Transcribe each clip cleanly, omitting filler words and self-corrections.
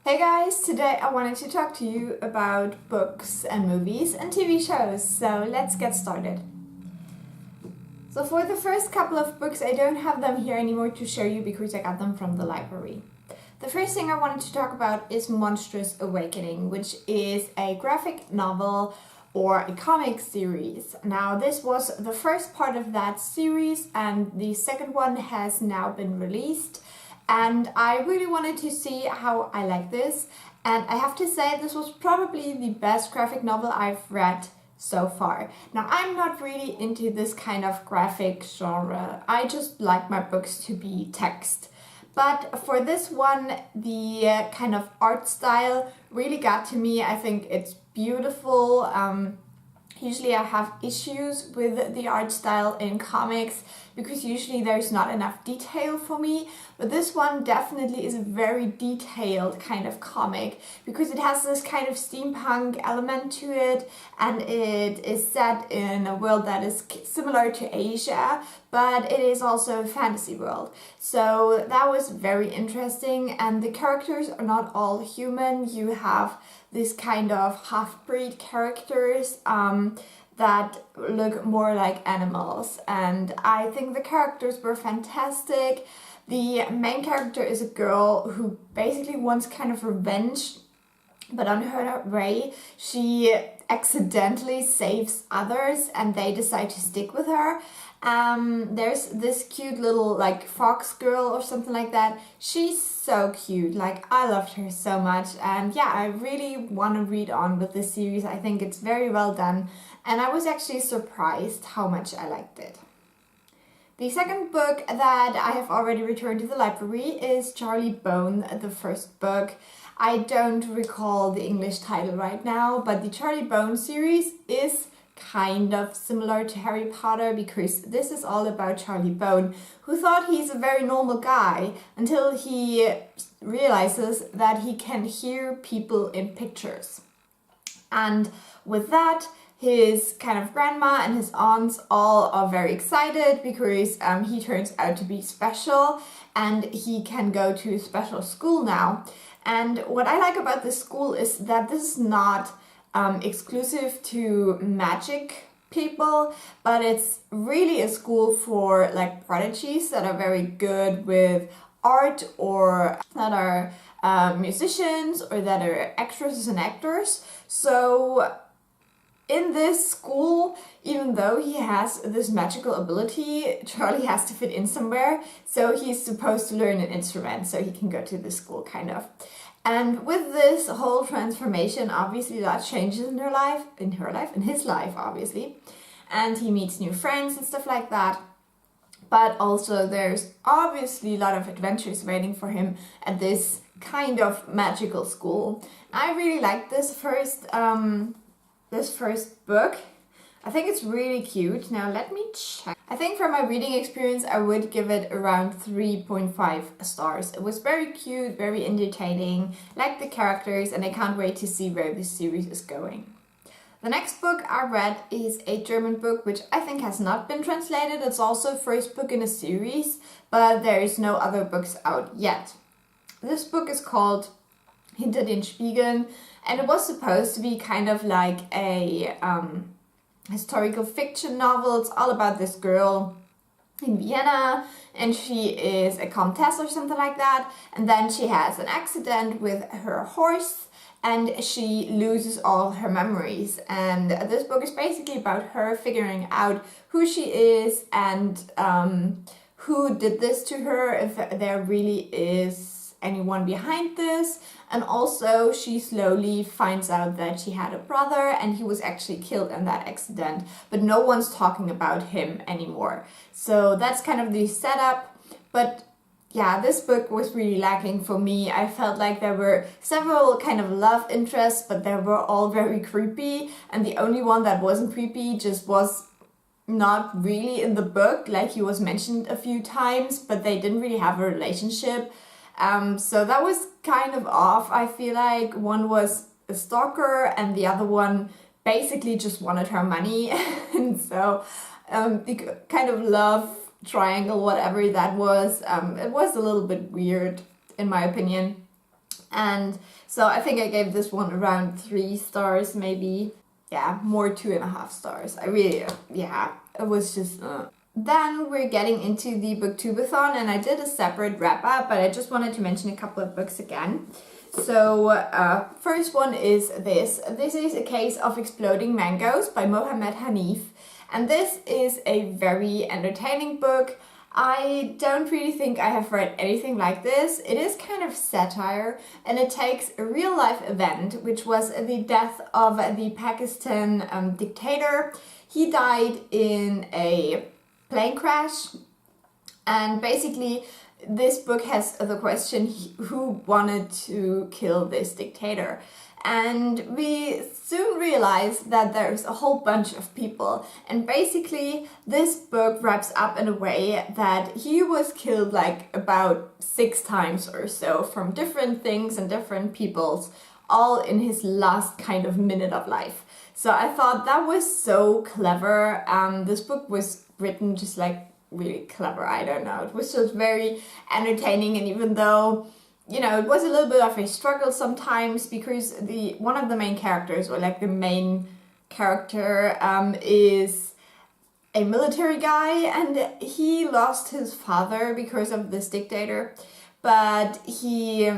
Hey guys, today I wanted to talk to you about books and movies and TV shows, so let's get started. So for the first couple of books, I don't have them here anymore to show you because I got them from the library. The first thing I wanted to talk about is Monstrous Awakening, which is a graphic novel or a comic series. Now this was the first part of that series and the second one has now been released. And I really wanted to see how I like this, and I have to say this was probably the best graphic novel I've read so far. Now I'm not really into this kind of graphic genre, I just like my books to be text. But for this one, the kind of art style really got to me. I think it's beautiful. Usually I have issues with the art style in comics because usually there's not enough detail for me, but this one definitely is a very detailed kind of comic because it has this kind of steampunk element to it, and it is set in a world that is similar to Asia, but it is also a fantasy world. So that was very interesting, and the characters are not all human. You have this kind of half-breed characters that look more like animals, and I think the characters were fantastic. The main character is a girl who basically wants kind of revenge, but on her way she accidentally saves others and they decide to stick with her. There's this cute little like fox girl or something like that. She's so cute, like I loved her so much, and yeah, I really want to read on with this series. I think it's very well done and I was actually surprised how much I liked it. The second book that I have already returned to the library is Charlie Bone, the first book. I don't recall the English title right now, but the Charlie Bone series is kind of similar to Harry Potter because this is all about Charlie Bone, who thought he's a very normal guy until he realizes that he can hear people in pictures. And with that, his kind of grandma and his aunts all are very excited because he turns out to be special and he can go to a special school now. And what I like about this school is that this is not exclusive to magic people, but it's really a school for like prodigies that are very good with art or that are musicians or that are actresses and actors. So in this school, even though he has this magical ability, Charlie has to fit in somewhere, so he's supposed to learn an instrument so he can go to this school, kind of. And with this whole transformation, obviously a lot changes in his life, obviously. And he meets new friends and stuff like that. But also there's obviously a lot of adventures waiting for him at this kind of magical school. I really like this first book. I think it's really cute. Now let me check. I think from my reading experience I would give it around 3.5 stars. It was very cute, very entertaining, like the characters, and I can't wait to see where this series is going. The next book I read is a German book which I think has not been translated. It's also the first book in a series, but there is no other books out yet. This book is called Hinter den Spiegeln, and it was supposed to be kind of like a historical fiction novel. It's all about this girl in Vienna, and she is a countess or something like that, and then she has an accident with her horse and she loses all her memories. And this book is basically about her figuring out who she is and who did this to her, if there really is anyone behind this. And also she slowly finds out that she had a brother and he was actually killed in that accident, but no one's talking about him anymore. So that's kind of the setup. But yeah, this book was really lacking for me. I felt like there were several kind of love interests, but they were all very creepy, and the only one that wasn't creepy just was not really in the book. Like, he was mentioned a few times, but they didn't really have a relationship. So that was kind of off. I feel like one was a stalker and the other one basically just wanted her money. And so the kind of love triangle, whatever that was, it was a little bit weird in my opinion. And so I think I gave this one around 3 stars maybe. Yeah, more 2.5 stars. I really, yeah, it was just... Then we're getting into the Booktubeathon, and I did a separate wrap up, but I just wanted to mention a couple of books again. So first one is this. This is A Case of Exploding Mangoes by Mohammed Hanif. And this is a very entertaining book. I don't really think I have read anything like this. It is kind of satire, and it takes a real life event, which was the death of the Pakistan dictator. He died in a plane crash, and basically this book has the question, who wanted to kill this dictator? And we soon realize that there's a whole bunch of people, and basically this book wraps up in a way that he was killed like about 6 times or so from different things and different peoples, all in his last kind of minute of life. So I thought that was so clever. This book was written just like really clever, I don't know. It was just very entertaining, and even though, you know, it was a little bit of a struggle sometimes because one of the main characters, or like the main character, is a military guy, and he lost his father because of this dictator, but he's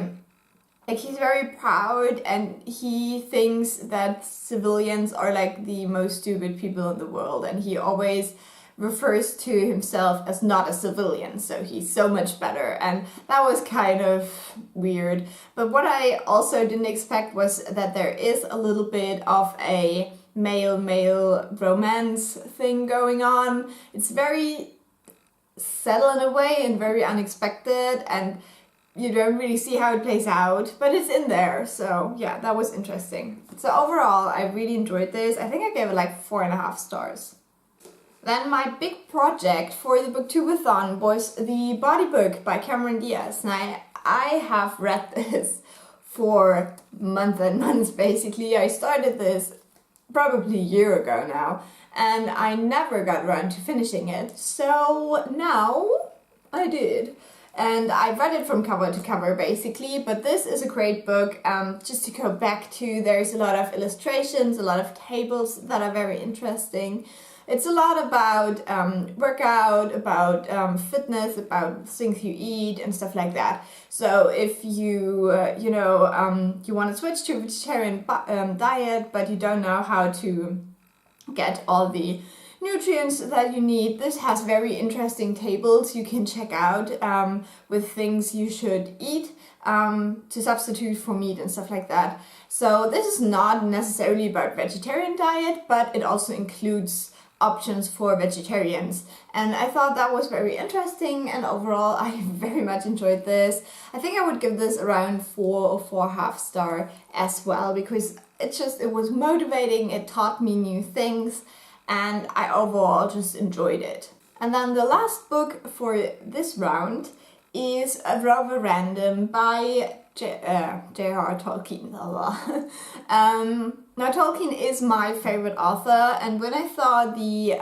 very proud, and he thinks that civilians are like the most stupid people in the world, and he always refers to himself as not a civilian, so he's so much better, and that was kind of weird. But what I also didn't expect was that there is a little bit of a male-male romance thing going on. It's very subtle in a way and very unexpected, and you don't really see how it plays out, but it's in there, so yeah, that was interesting. So overall, I really enjoyed this. I think I gave it like 4.5 stars. Then my big project for the Booktubeathon was the Body Book by Cameron Diaz. Now, I have read this for months and months basically. I started this probably a year ago now, and I never got around to finishing it. So now I did. And I read it from cover to cover basically, but this is a great book. Just to go back to, there's a lot of illustrations, a lot of tables that are very interesting. It's a lot about workout, about fitness, about things you eat and stuff like that. So if you, you want to switch to a vegetarian diet, but you don't know how to get all the nutrients that you need, this has very interesting tables you can check out with things you should eat to substitute for meat and stuff like that. So this is not necessarily about vegetarian diet, but it also includes options for vegetarians, and I thought that was very interesting, and overall I very much enjoyed this. I think I would give this around 4 or 4.5 star as well, because it was motivating, it taught me new things, and I overall just enjoyed it. And then the last book for this round is A Rover Random by J.R. Tolkien. Now Tolkien is my favorite author, and when I saw the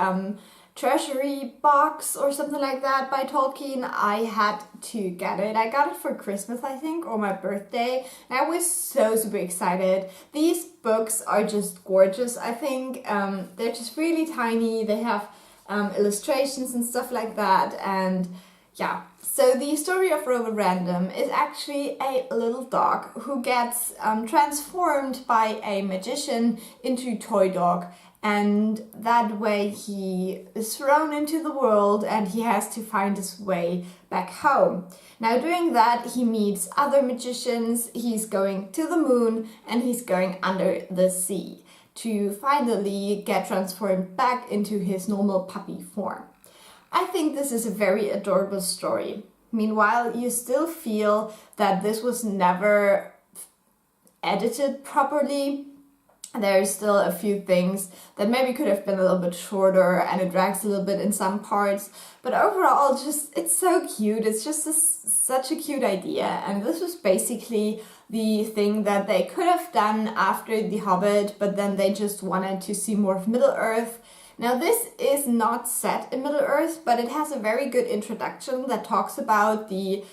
treasury box or something like that by Tolkien, I had to get it. I got it for Christmas, I think, or my birthday, and I was so super excited. These books are just gorgeous, I think. They're just really tiny, they have illustrations and stuff like that, and yeah. So the story of Rover Random is actually a little dog who gets transformed by a magician into a toy dog, and that way he is thrown into the world and he has to find his way back home. Now doing that, he meets other magicians, he's going to the moon, and he's going under the sea to finally get transformed back into his normal puppy form. I think this is a very adorable story. Meanwhile, you still feel that this was never edited properly. There are still a few things that maybe could have been a little bit shorter, and it drags a little bit in some parts. But overall, it's so cute. It's just such a cute idea. And this was basically the thing that they could have done after The Hobbit, but then they just wanted to see more of Middle-earth. Now this is not set in Middle-earth, but it has a very good introduction that talks about the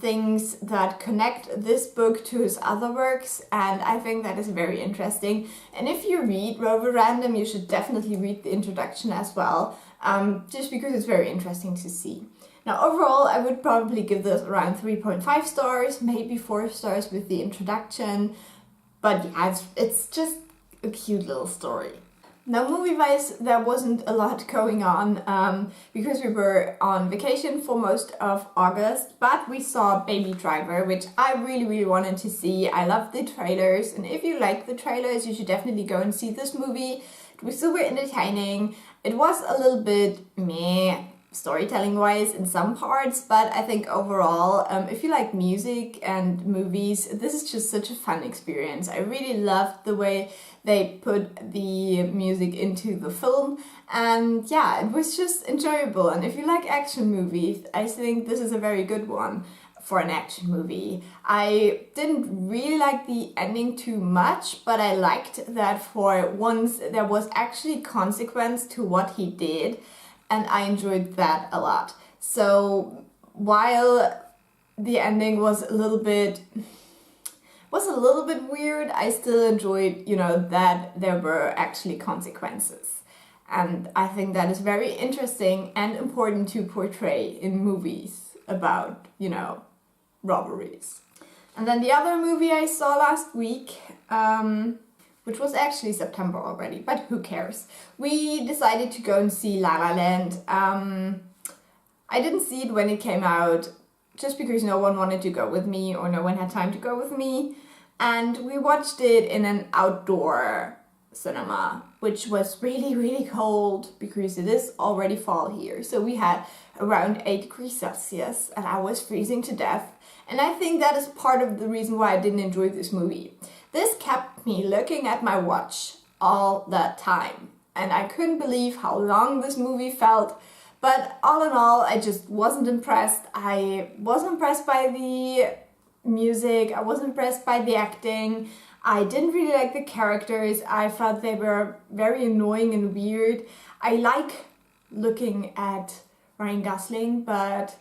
things that connect this book to his other works, and I think that is very interesting. And if you read Rover Random, you should definitely read the introduction as well, just because it's very interesting to see. Now overall, I would probably give this around 3.5 stars, maybe 4 stars with the introduction, but yeah, it's just a cute little story. Now movie-wise, there wasn't a lot going on because we were on vacation for most of August, but we saw Baby Driver, which I really wanted to see. I loved the trailers, and if you like the trailers, you should definitely go and see this movie. It was super entertaining. It was a little bit meh storytelling-wise in some parts, but I think overall, if you like music and movies, this is just such a fun experience. I really loved the way they put the music into the film, and yeah, it was just enjoyable. And if you like action movies, I think this is a very good one for an action movie. I didn't really like the ending too much, but I liked that for once there was actually consequence to what he did, and I enjoyed that a lot. So while the ending was a little bit weird, I still enjoyed, you know, that there were actually consequences. And I think that is very interesting and important to portray in movies about, you know, robberies. And then the other movie I saw last week, which was actually September already, but who cares? We decided to go and see La La Land. I didn't see it when it came out, just because no one wanted to go with me or no one had time to go with me. And we watched it in an outdoor cinema, which was really cold because it is already fall here. So we had around 8 degrees Celsius and I was freezing to death. And I think that is part of the reason why I didn't enjoy this movie. This kept me looking at my watch all the time, and I couldn't believe how long this movie felt. But all in all, I just wasn't impressed. I wasn't impressed by the music, I wasn't impressed by the acting. I didn't really like the characters. I thought they were very annoying and weird. I like looking at Ryan Gosling, but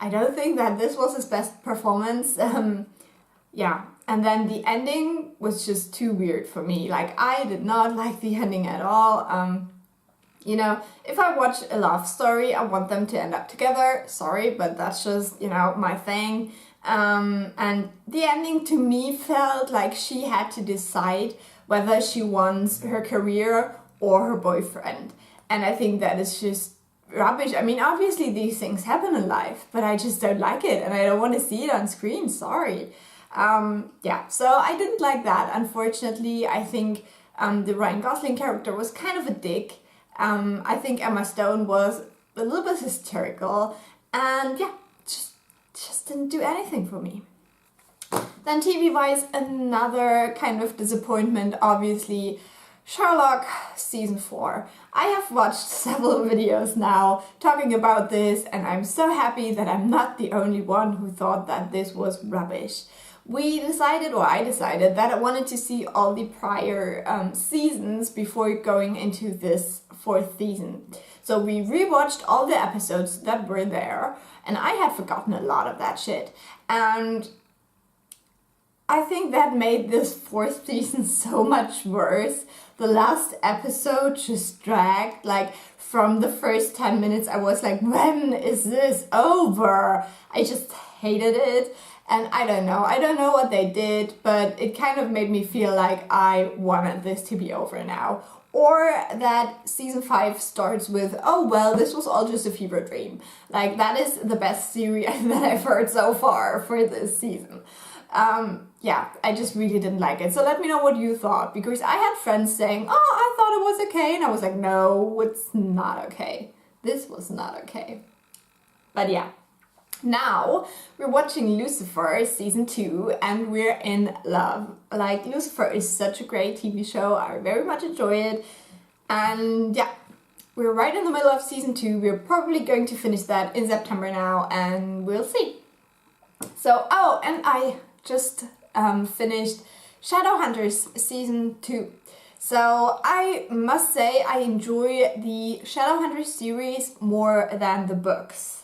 I don't think that this was his best performance. Yeah. And then the ending was just too weird for me. Like, I did not like the ending at all. You know, if I watch a love story, I want them to end up together. Sorry, but that's just, you know, my thing. And the ending to me felt like she had to decide whether she wants her career or her boyfriend. And I think that is just rubbish. I mean, obviously these things happen in life, but I just don't like it and I don't want to see it on screen. Sorry. Yeah, so I didn't like that. Unfortunately, I think the Ryan Gosling character was kind of a dick. I think Emma Stone was a little bit hysterical, and yeah, just didn't do anything for me. Then TV-wise, another kind of disappointment, obviously, Sherlock Season 4. I have watched several videos now talking about this, and I'm so happy that I'm not the only one who thought that this was rubbish. I decided that I wanted to see all the prior seasons before going into this 4th season. So we rewatched all the episodes that were there, and I had forgotten a lot of that shit. And I think that made this 4th season so much worse. The last episode just dragged, like from the first 10 minutes I was like, when is this over? I just hated it. And I don't know what they did, but it kind of made me feel like I wanted this to be over now. Or that season 5 starts with, oh well, this was all just a fever dream. Like, that is the best series that I've heard so far for this season. Yeah, I just really didn't like it. So let me know what you thought, because I had friends saying, oh, I thought it was okay. And I was like, no, it's not okay. This was not okay. But yeah. Now, we're watching Lucifer season 2 and we're in love. Like, Lucifer is such a great TV show. I very much enjoy it. And yeah, we're right in the middle of season 2. We're probably going to finish that in September now, and we'll see. So, oh, and I just finished Shadowhunters season 2. So I must say I enjoy the Shadowhunters series more than the books.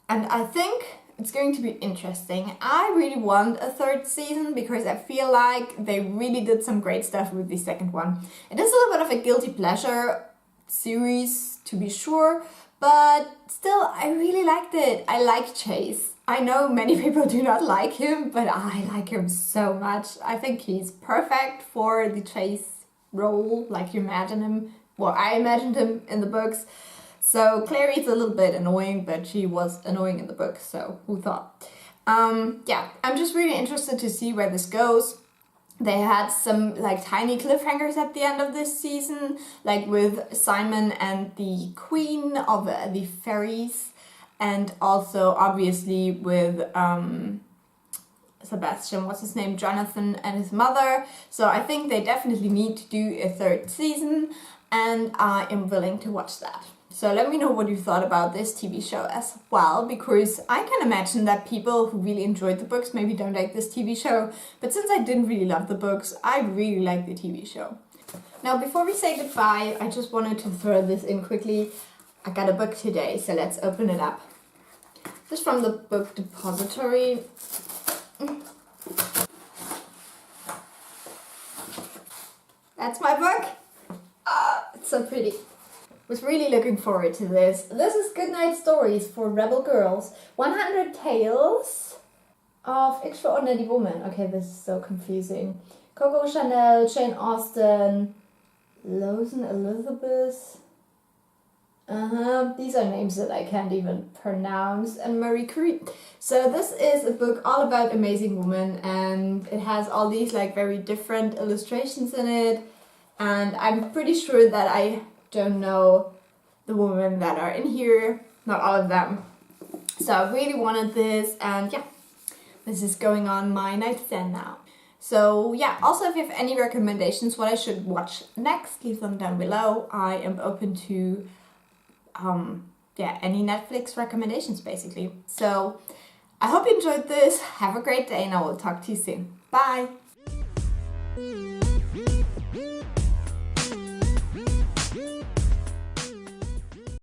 And I think it's going to be interesting. I really want a third season because I feel like they really did some great stuff with the second one. It is a little bit of a guilty pleasure series, to be sure, but still I really liked it. I like Chase. I know many people do not like him, but I like him so much. I think he's perfect for the Chase role, like you imagine him. Well, I imagined him in the books. So Clary's a little bit annoying, but she was annoying in the book, so who thought? Yeah, I'm just really interested to see where this goes. They had some like tiny cliffhangers at the end of this season, like with Simon and the Queen of the Fairies, and also obviously with Sebastian, what's his name, Jonathan and his mother. So I think they definitely need to do a third season, and I am willing to watch that. So let me know what you thought about this TV show as well, because I can imagine that people who really enjoyed the books maybe don't like this TV show, but since I didn't really love the books, I really like the TV show. Now before we say goodbye, I just wanted to throw this in quickly. I got a book today, so let's open it up. This is from the book depository. That's my book. It's so pretty. Was really looking forward to this. This is Goodnight Stories for Rebel Girls. 100 Tales of Extraordinary Women. Okay, this is so confusing. Coco Chanel, Jane Austen, Lawson Elizabeth. These are names that I can't even pronounce. And Marie Curie. So this is a book all about amazing women, and it has all these like very different illustrations in it. And I'm pretty sure that I don't know the women that are in here, not all of them. So I really wanted this, and yeah, this is going on my nightstand now. So yeah, also if you have any recommendations what I should watch next, leave them down below. I am open to any Netflix recommendations basically. So I hope you enjoyed this. Have a great day, and I will talk to you soon. Bye! We'll be right back.